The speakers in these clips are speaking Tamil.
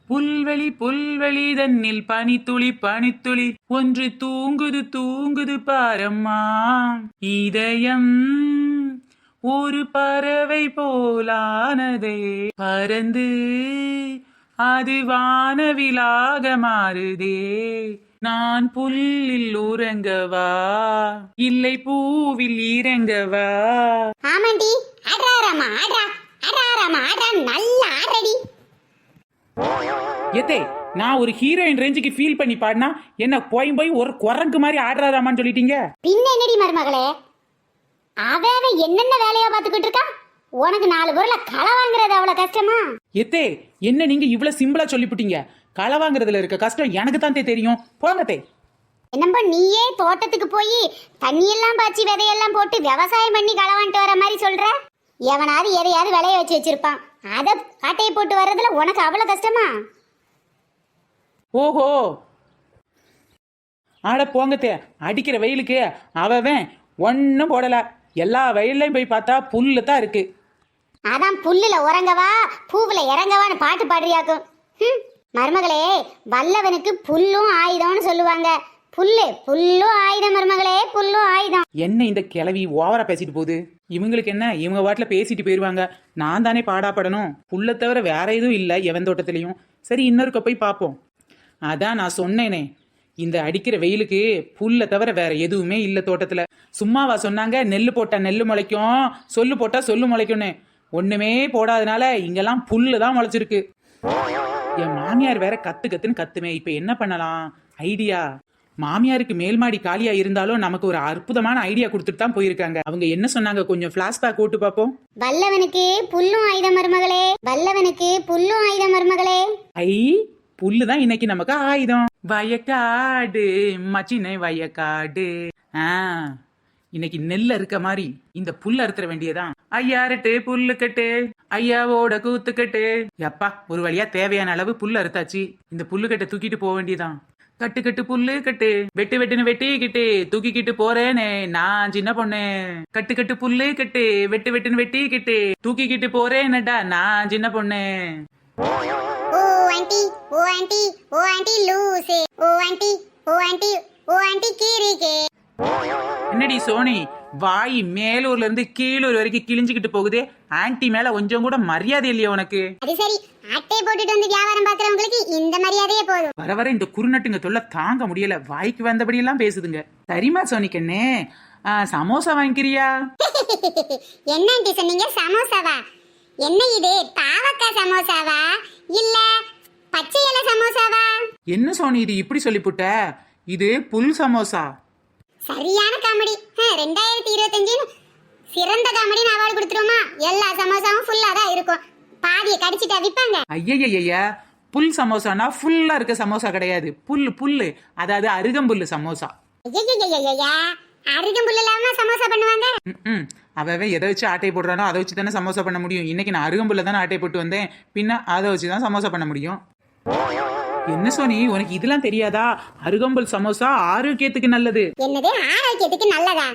புல்வெளி புல்வெளி தன்னில் பனித்துளி பனித்துளி ஒன்று தூங்குது தூங்குது பாரம்மா. இதயம் ஒரு பறவை போலானதே, பறந்து அது வானவிலாக மாறுதே. நான் புல்லில் உறங்கவா இல்லை பூவில் இறங்கவா? ஆமாண்டி, ஆடுறாராமா, ஆடுறாராமா, ஆடுறா, நல்லா ஆடுறடி. எத்தே, நான் ஒரு ஹீரோயின் ரேஞ்சுக்கு ஃபீல் பண்ணி பாடினா என்ன போய் போய் ஒரு குரங்கு மாதிரி ஆடுறாராமான்னு சொல்லிட்டீங்க. பின்ன என்னடி மருமகளே, அவ என்னென்ன வேலையா பாத்துக்கிட்டு இருக்கா? உனக்கு 4 பொருளை களை வாங்குறது அவ்வளவு கஷ்டமா? எத்தே, என்ன நீங்க இவ்வளவு சிம்பிளா சொல்லிவிட்டீங்க? களை வாங்குறதுல இருக்க கஷ்டம் எனக்கு தான் தெரியும். போங்கத்தே. என்னப்பா நீயே தோட்டத்துக்கு போய் தண்ணியெல்லாம் பாய்ச்சி விதையெல்லாம் போட்டு விவசாயம் பண்ணி களை வாங்கிட்டு வர மாதிரி சொல்ற? எவனாவது எதையாவது விளைய வச்சு வச்சிருப்பான், அதை காட்டையை போட்டு வர்றதுல உனக்கு அவ்வளவு கஷ்டமா? ஓஹோ, ஆட போங்கத்தே. அடிக்கிற வெயிலுக்கு அவன் ஒன்னும் போடல. எல்லா வயல்லையும் போய் பார்த்தா புல்லு தான் இருக்கு. அதான் புல்லுல உறங்கவா பூவுல இறங்கவான்னு பாட்டு பாடுறியாக்கும். மருமகளே, வல்லவனுக்கு புல்லும் ஆயுதம்னு சொல்லுவாங்க. புல்லும் ஆயுதம் மருமகளே, புல்லும் ஆயுதம். என்ன இந்த கிளவி ஓவரா பேசிட்டு போகுது? இவங்களுக்கு என்ன, இவங்க வாட்டில பேசிட்டு போயிருவாங்க. நான் தானே பாடாப்படணும். புல்லை தவிர வேற எதுவும் இல்லை எவன் தோட்டத்திலையும். சரி, இன்னொருக்க போய் பார்ப்போம். அதான் நான் சொன்னேனே, இந்த அடிக்கிற வெயிலுக்கு புல்லை தவிர வேற எதுவுமே இல்லை தோட்டத்துல. சும்மாவா சொன்னாங்க நெல்லு போட்டா நெல்லு முளைக்கும், சொல்லு போட்டா சொல்லு முளைக்கும்னு? ஒண்ணுமே போடாதனால இங்கெல்லாம் புல்லு தான் முளைச்சிருக்கு. என் மாமியார் வேற கத்துன்னு கத்துமே. இப்ப என்ன பண்ணலாம்? ஐடியா. மாமியாருக்கு மேல் மாடி காலியா இருந்தாலும் நமக்கு ஒரு அற்புதமான ஐடியா கொடுத்துட்டு தான் போயிருக்காங்க. அவங்க என்ன சொன்னாங்க கொஞ்சம் பிளாஷ்பேக் போட்டு பார்ப்போம். வல்லவனுக்கு புல்லும் ஆயுதம் மருமகளே, வல்லவனுக்கு புல்லும் ஆயுதம் மருமகளே. ஐ, புல்லு தான் இன்னைக்கு நமக்கு ஆயுதம். வயக்காடு மச்சினை வயக்காடு. இன்னைக்கு நெல்ல இருக்க மாதிரி இந்த புல்ல அறுத்துற வேண்டியதான். ஐயாரட்டு புல்லு கட்டு, ஐயாவோட கூத்து கட்டு. எப்பா, ஒரு வழியா தேவையான அளவு புல்லு அறுத்தாச்சு. இந்த புல்லு கட்டை தூக்கிட்டு போக வேண்டியதான். கட்டு கட்டு புல்லு கட்டு, வெட்டு வெட்டுன்னு வெட்டிக்கிட்டு தூக்கிக்கிட்டு போறேனே நான் சின்ன பொண்ணு. கட்டு கட்டு புல்லு கட்டு, வெட்டு வெட்டுன்னு வெட்டிக்கிட்டு தூக்கிக்கிட்டு போறேனடா நான் சின்ன பொண்ணு. Oh aunty, oh aunty, oh aunty லூசே, oh aunty, oh aunty, oh aunty கீரிகே. என்னடி சோனி, வாய் மேலூர்ல இருந்து கீழூர் வரைக்கும் கிழிஞ்சுக்கிட்டு போகுதே. ஆன்டி மேல கொஞ்சம் கூட மரியாதை இல்லையா உனக்கு? அது சரி, அட்டை போட்டுட்டு வந்து வியாபாரம் பாக்குறவங்களுக்கு இந்த மரியாதையே போதும். வர வர இந்த குறுநட்டுங்க தொல்லை தாங்க முடியல. வாய்க்கு வந்தபடி எல்லாம் பேசுதுங்க. சரிமா சோனிக்கண்ணே, சமோசா வாங்கிக்கிறியா? என்ன ஆண்டி சொன்னீங்க? சமோசாவா? என்ன இது, பாவக்காய் சமோசாவா இல்ல பச்சை இலை சமோசாவா? என்ன சோனி இது இப்படி சொல்லிப்புட்ட? இது புல் சமோசா. சரியான காமெடி. 2025 சிறந்த காமெடி அவார்டு கொடுத்துருவோமா? எல்லா சமோசாவும் ஃபுல்லா தான் இருக்கும். பாதியை கடிச்சிட்டா விப்பாங்க. ஐயா, புல் சமோசானா ஃபுல்லா இருக்க சமோசா கிடையாது. புல்லு, அதாவது அருகம்புல்லு சமோசா. ஐயா, அருகம்புல்ல இல்லாம சமோசா பண்ணுவாங்க? அவன் எதை வச்சு ஆட்டை போடுறானோ அதை வச்சு தானே சமோசா பண்ண முடியும். இன்னைக்கு நான் அருகம்புல்ல தானே ஆட்டை போட்டு வந்தேன், பின்ன அதை வச்சு தான் சமோசா பண்ண முடியும். என்ன சோனி, உனக்கு இதெல்லாம் தெரியாதா? அருகம்புல் சமோசா ஆரோக்கியத்துக்கு நல்லது. என்னது ஆரோக்கியத்துக்கு நல்லதா?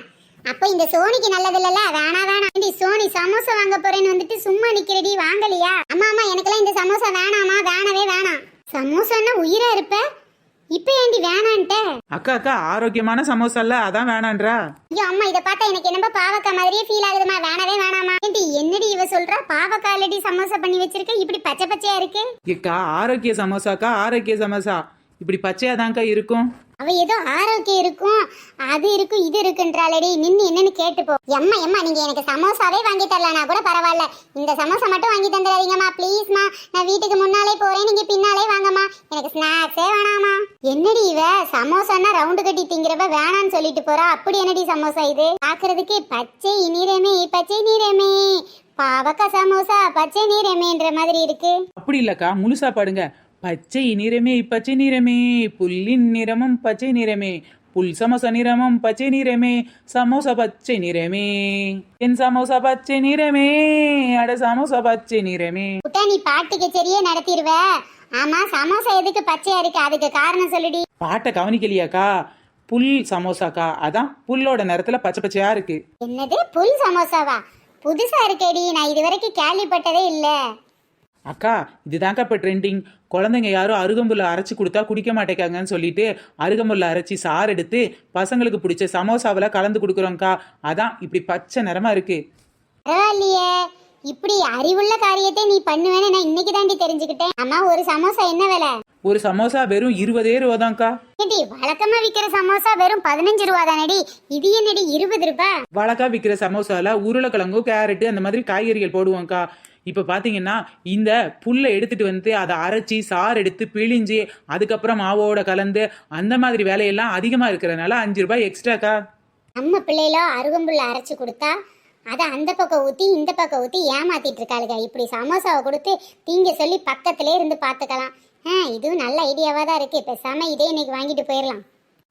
அப்ப இந்த சோனிக்கு நல்லது இல்லல? வேணாம். சோனி சமோசா வாங்க போறேன்னு வந்துட்டு சும்மா நிக்கிறடி, வாங்கலையா? அம்மா எனக்கெல்லாம் இந்த சமோசா வேணாமா, வேணவே வேணாம். சமோசான்னா உயிரா இருப்ப, இப்ப ஏண்டி வேணான்ட்ட? அக்கா ஆரோக்கியமான சமோசா இல்ல, அதான் வேணான்றா. ஐயோ அம்மா, இத பார்த்தா எனக்கு என்னப்பா பாவக்காய் மாதிரியே ஃபீல் ஆகுதுமா. வேணவே வேணாமா. என்னடி இவ சொல்றா? பாவக்காய் இல்லடி சமோசா பண்ணி வச்சிருக்க, இப்படி பச்சை பச்சையா இருக்கு. ஏக்கா, ஆரோக்கிய சமோசாக்கா, ஆரோக்கிய சமோசா இப்படி பச்சையாதான்க்கா இருக்கும். அவ ஏதோ ஆரோக்கியம் இருக்கும், அது இருக்கும், இது இருக்குன்றாளடி. நின்னு என்னன்னு கேட்டுப்போ. எம்மா நீங்க எனக்கு சமோசாவே வாங்கி தரலனா கூட பரவாயில்ல, இந்த சமோசா மட்டும் வாங்கி தந்துடாதீங்கம்மா ப்ளீஸ்மா. நான் வீட்டுக்கு முன்னாலே போறேன், நீங்க பின்னாலே வாங்கம்மா. எனக்கு ஸ்நாக்ஸே வேணாமா. என்னடி இவ சமோசான்னா ரவுண்டு கட்டி திங்கிறவ வேணான்னு சொல்லிட்டு போறா. அப்படி என்னடி சமோசா இது? பாக்குறதுக்கு பச்சை நிறமே பச்சை நிறமே, பாவக்காய் சமோசா பச்சை நிறமேன்ற மாதிரி இருக்கு. அப்படி இல்லக்கா, முழுசா பாடுங்க. பச்சை நிறமே பச்சை நிறமே, புல்லின் நிறமும் பச்சை நிறமே, புல் சமோசா நிறமும் பச்சை நிறமே, சமோசா பச்சை நிறமே, என் சமோசா பச்சை நிறமே, அட சமோசா பச்சை நிறமே. நீ பாட்டு கச்சேரியே நடத்திடுவ. ஆமா, சமோசா எதுக்கு பச்சையா இருக்கு? அதுக்கு காரணம் சொல்லுடி. பாட்டை கவனிக்கலையாக்கா? புல் சமோசாக்கா, அதான் புல்லோட நிறத்துல பச்சை பச்சையா இருக்கு. என்னது புல் சமோசாவா? புதுசா இருக்கேடி, நான் இது வரைக்கும் கேள்விப்பட்டதே இல்ல. அக்கா இதுதான்க்கா இப்போ ட்ரெண்டிங். குழந்தைங்க யாரும் அருகம்புல்ல அரைச்சி கொடுத்தா குடிக்க மாட்டேங்காங்கன்னு சொல்லிட்டு அருகம்புல்ல அரைச்சி சாறு எடுத்து பசங்களுக்கு பிடிச்ச சமோசாவில் கலந்து கொடுக்குறோங்க்கா. அதான் இப்படி பச்சை நிறமா இருக்கு. பரவாயில்லையே, இப்படி அறிவுள்ள காரியத்தை நீ பண்ணுவேன்னு நான் இன்னைக்கு தாண்டி தெரிஞ்சுக்கிட்டேன். அம்மா, ஒரு சமோசா என்ன விலை? ஒரு சமோசா வெறும் 20 ரூபாதான்க்கா. ஏடி, வழக்கமா விக்கிற சமோசா வெறும் 15 ரூபா தானடி, இது என்னடி 20 ரூபாய்? வழக்கா விற்கிற சமோசால உருளைக்கிழங்கு கேரட்டு அந்த மாதிரி காய்கறிகள் போடுவோம்க்கா. இப்போ பார்த்தீங்கன்னா இந்த புல்லை எடுத்துட்டு வந்து அதை அரைச்சி சாறு எடுத்து பிழிஞ்சு அதுக்கப்புறம் மாவோட கலந்து அந்த மாதிரி வேலையெல்லாம் அதிகமாக இருக்கிறதுனால 5 ரூபாய் எக்ஸ்ட்ராக்கா. நம்ம பிள்ளைகளோ அருகம்புல்ல அரைச்சு கொடுத்தா அதை அந்த பக்கம் ஊற்றி இந்த பக்கம் ஊற்றி ஏமாத்திட்டு இருக்காளுங்க. இப்படி சமோசாவை கொடுத்து தீங்க சொல்லி பக்கத்திலே இருந்து பார்த்துக்கலாம். இதுவும் நல்ல ஐடியாவாக தான் இருக்கு. பேசாம இதே இன்னைக்கு வாங்கிட்டு போயிடலாம்.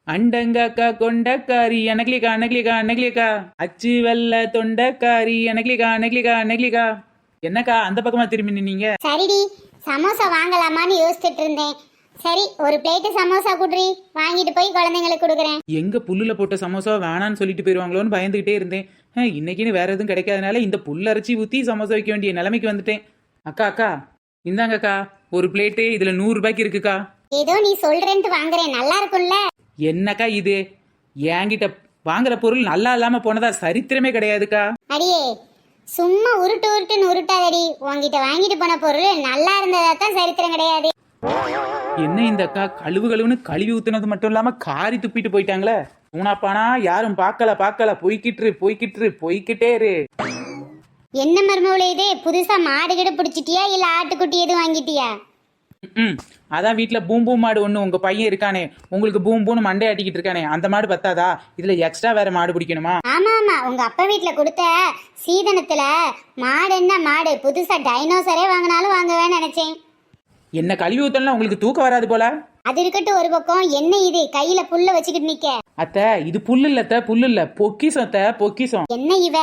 அண்டங்காக்கா கொண்டக்காரி அனக்லிக்கா அனக்லிக்கா அனக்லிக்கா அச்சு வெள்ள தொண்டக்காரி அனக்லிக்கா அனக்லிக்கா அனக்லிக்கா. என்னக்கா அந்த பக்கமா திரும்பி நின்னீங்க? சரிடி, சமோசா வாங்கலாமான்னு யோசிச்சுட்டு இருந்தேன். சரி, ஒரு பிளேட்டு சமோசா குடுறி, வாங்கிட்டு போய் குழந்தைங்களுக்கு கொடுக்குறேன். எங்க புல்லுல போட்ட சமோசா வேணான்னு சொல்லிட்டு போயிருவாங்களோன்னு பயந்துகிட்டே இருந்தேன். இன்னைக்குன்னு வேற எதுவும் கிடைக்காதனால இந்த புல் அரைச்சி ஊற்றி சமோசா வைக்க வேண்டிய நிலைமைக்கு வந்துட்டேன். அக்கா அக்கா இந்தாங்கக்கா ஒரு பிளேட்டு, இதுல 100 ரூபாய்க்கு இருக்குக்கா. ஏதோ நீ சொல்றேன்ட்டு வாங்குறேன், நல்லா இருக்கும்ல? என்னக்கா இது, என்கிட்ட வாங்குற பொருள் நல்லா இல்லாம போனதா சரித்திரமே கிடையாதுக்கா. அடியே, சும்மா உருட்டுன்னு உருட்டாதடி. உங்ககிட்ட வாங்கிட்டு போன பொருள் நல்லா இருந்ததா தான் சரித்திரம் கிடையாது. என்ன இந்த அக்கா கழுவுன்னு கழுவி ஊத்துனது மட்டும் இல்லாம காரி துப்பிட்டு போயிட்டாங்களே. ஊனாப்பானா யாரும் பார்க்கல போய்கிட்டே இரு. என்ன மருமவளே இது, புதுசா மாடு கிட்ட பிடிச்சிட்டியா இல்ல ஆட்டுக்குட்டி எதுவும் வாங்கிட்டியா? அதான் வீட்டுல பூம்பூ மாடு ஒண்ணு உங்க பையன் இருக்கானே, உங்களுக்கு பூம்பூன்னு மண்டை ஆட்டிக்கிட்டு இருக்கானே, அந்த மாடு பத்தாதா? இதுல எக்ஸ்ட்ரா வேற மாடு பிடிக்கணுமா? ஆமா, உங்க அப்பா வீட்டுல கொடுத்த சீதனத்துல மாடு என்ன மாடு, புதுசா டைனோசரே வாங்கினாலும் வாங்குவேன்னு நினைச்சேன். என்ன கழுவி ஊத்தலாம் உங்களுக்கு தூக்கம் வராது போல. அது இருக்கட்டும் ஒரு பக்கம். என்ன இது கையில புல்ல வச்சுக்கிட்டு நிக்க? அத்தை இது புல்லு இல்ல புல்லு இல்ல பொக்கிசம் பொக்கிசம். என்ன இவ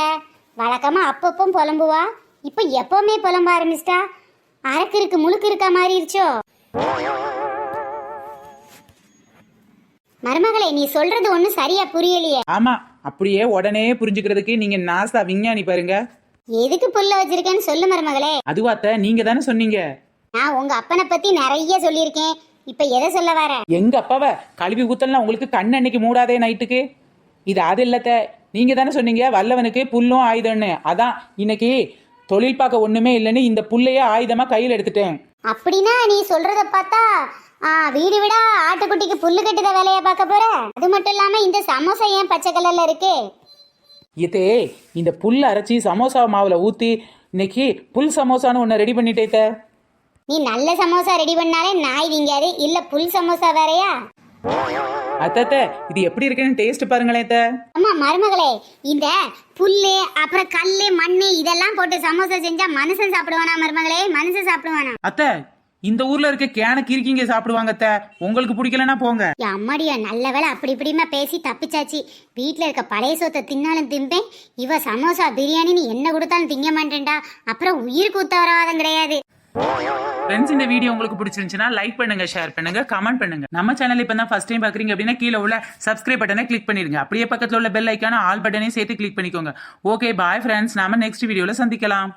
வழக்கமா அப்பப்போ புலம்புவா, இப்ப எப்பவுமே புலம்ப ஆரம்பிச்சிட்டா. அரக்கு இருக்கு முழுக்கு இருக்கா மாறிடுச்சோ? மருமகளே, நீ சொல்றது ஒண்ணும் சரியா புரியலையே. ஆமா, அப்படியே உடனே புரிஞ்சுக்கிறதுக்கு நீங்க நாசா விஞ்ஞானி பாருங்க. எதுக்கு புல்ல வச்சிருக்கேன்னு சொல்லு மருமகளே. அதுவாத்த நீங்க தானே சொன்னீங்க. நான் உங்க அப்பனை பத்தி நிறைய சொல்லியிருக்கேன், இப்ப எதை சொல்ல வர? எங்க அப்பாவை கழுவி ஊத்தலாம் உங்களுக்கு கண்ணு அன்னைக்கு மூடாதே நைட்டுக்கு. இது அது இல்லத்த, நீங்க தானே சொன்னீங்க வல்லவனுக்கு புல்லும் ஆயுதம்னு. அதான் இன்னைக்கு தொழில் பார்க்க ஒண்ணுமே இல்லைன்னு இந்த புல்லையே ஆயுதமா கையில் எடுத்துட்டேன். அப்படின்னா நீ சொல்றத பார்த்தா வீடு விடா ஆட்டுக்குட்டிக்கு புல்லு கட்டுத வேலையை பார்க்க போற. அது மட்டும் இல்லாம இந்த சமோசா ஏன் பச்சை கலர்ல இருக்கு? இதே இந்த புல் அரைச்சி சமோசா மாவுல ஊத்தி இன்னைக்கு புல் சமோசான்னு ஒன்னு ரெடி பண்ணிட்டே. நீ நல்ல சமோசா ரெடி பண்ணாலே நாய் திங்காது, இல்ல புல் சமோசா வேறையா? அத்த இது எப்படி இருக்குன்னு டேஸ்ட் பாருங்களேன். அம்மா மருமகளே, இந்த புல்லு அப்புறம் கல்லு மண்ணு இதெல்லாம் போட்டு சமோசா செஞ்சா மனுஷன் சாப்பிடுவானா மருமகளே? மனுஷன் சாப்பிடுவானா? அத்த இந்த ஊர்ல இருக்க கேன கிறுக்கிங்க சாப்பிடுவாங்க. அத்த உங்களுக்கு பிடிக்கலன்னா போங்க. அம்மாடியா, நல்ல வேலை அப்படி இப்படிமா பேசி தப்பிச்சாச்சு. வீட்டுல இருக்க பழைய சொத்தை தின்னாலும் திம்பேன், இவ சமோசா பிரியாணின்னு என்ன கொடுத்தாலும் திங்க மாட்டேன்டா. அப்புறம் உயிருக்கு உத்தரவாதம் கிடையாது. ஃப்ரெண்ட்ஸ், இந்த வீடியோ உங்களுக்கு பிடிச்சிருந்துச்சுன்னா லைக் பண்ணுங்க, ஷேர் பண்ணுங்க, கமெண்ட் பண்ணுங்க. நம்ம சேனல் இப்போ தான் ஃபர்ஸ்ட் டைம் பார்க்குறீங்க அப்படின்னா கீழே உள்ள சப்ஸ்கிரைப் பட்டனை கிளிக் பண்ணிருங்க. அப்படியே பக்கத்தில் உள்ள பெல் ஐக்கான ஆல் பட்டனையும் சேர்த்து கிளிக் பண்ணிக்கோங்க. ஓகே பாய் ஃப்ரெண்ட்ஸ், நாம நெக்ஸ்ட் வீடியோவில் சந்திக்கலாம்.